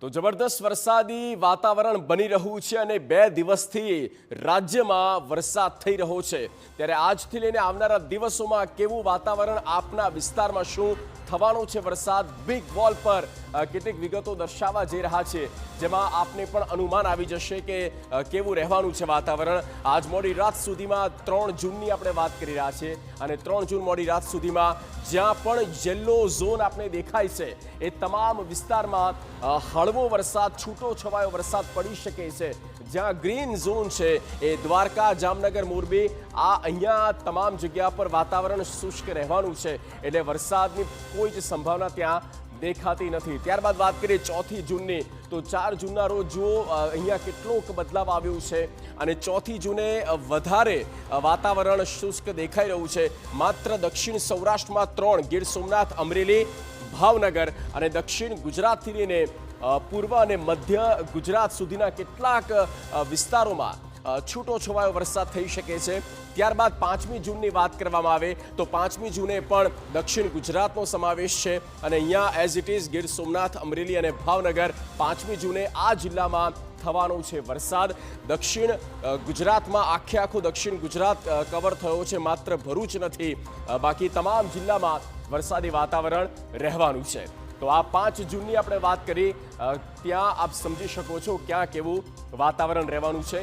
તો જબરદસ્ત વરસાદી વાતાવરણ બની રહ્યું છે અને 2 દિવસથી રાજ્યમાં વરસાદ થઈ રહ્યો છે ત્યારે આજથી લઈને આવનારા દિવસોમાં કેવું વાતાવરણ આપના વિસ્તારમાં શું થવાનું છે વરસાદ બિગ વોલ પર કેટલીક વિગતો દર્શાવવા જઈ રહ્યા છે જેમાં આપને પણ અનુમાન આવી જશે કે કેવું રહેવાનું છે વાતાવરણ આજ મોડી રાત સુધીમાં 3 જૂનની આપણે વાત કરી રહ્યા છીએ અને 3 જૂન મોડી રાત સુધીમાં જ્યાં પણ યલો ઝોન આપણે દેખાય છે એ તમામ વિસ્તારમાં હળવો વરસાદ છૂટો છવાયો વરસાદ પડી શકે છે જ્યાં ગ્રીન ઝોન છે એ દ્વારકા જામનગર મોરબી અહીંયા તમામ જગ્યા પર વાતાવરણ શુષ્ક રહેવાનું છે એટલે વરસાદની કોઈ જ સંભાવના ત્યાં દેખાતી નથી ત્યારબાદ વાત કરીએ 4 જૂનની તો 4 જૂનના રોજ જો અહીંયા કેટલોક બદલાવ આવ્યો છે અને 4 જૂને વધારે વાતાવરણ શુષ્ક દેખાઈ રહ્યું છે માત્ર દક્ષિણ સૌરાષ્ટ્રમાં 3 ગીર સોમનાથ અમરેલી ભાવનગર અને દક્ષિણ ગુજરાતથી લઈને પૂર્વ અને મધ્ય ગુજરાત સુધીના કેટલાક વિસ્તારોમાં છૂટો છવાયો વરસાદ થઈ શકે છે ત્યારબાદ 5મી જૂનની વાત કરવામાં આવે તો 5મી જૂને પણ દક્ષિણ ગુજરાતનો સમાવેશ છે અને અહીંયા as it is Gir Somnath Amreli અને ભાવનગર 5મી જૂને આ જિલ્લામાં થવાનો છે વરસાદ દક્ષિણ ગુજરાતમાં આખો દક્ષિણ ગુજરાત કવર થયો છે માત્ર ભરૂચ નથી બાકી તમામ જિલ્લામાં વરસાદી વાતાવરણ રહેવાનું છે તો આ 5 જૂનની આપણે વાત કરી ત્યાં આપ સમજી શકો છો ક્યાં કેવું વાતાવરણ રહેવાનું છે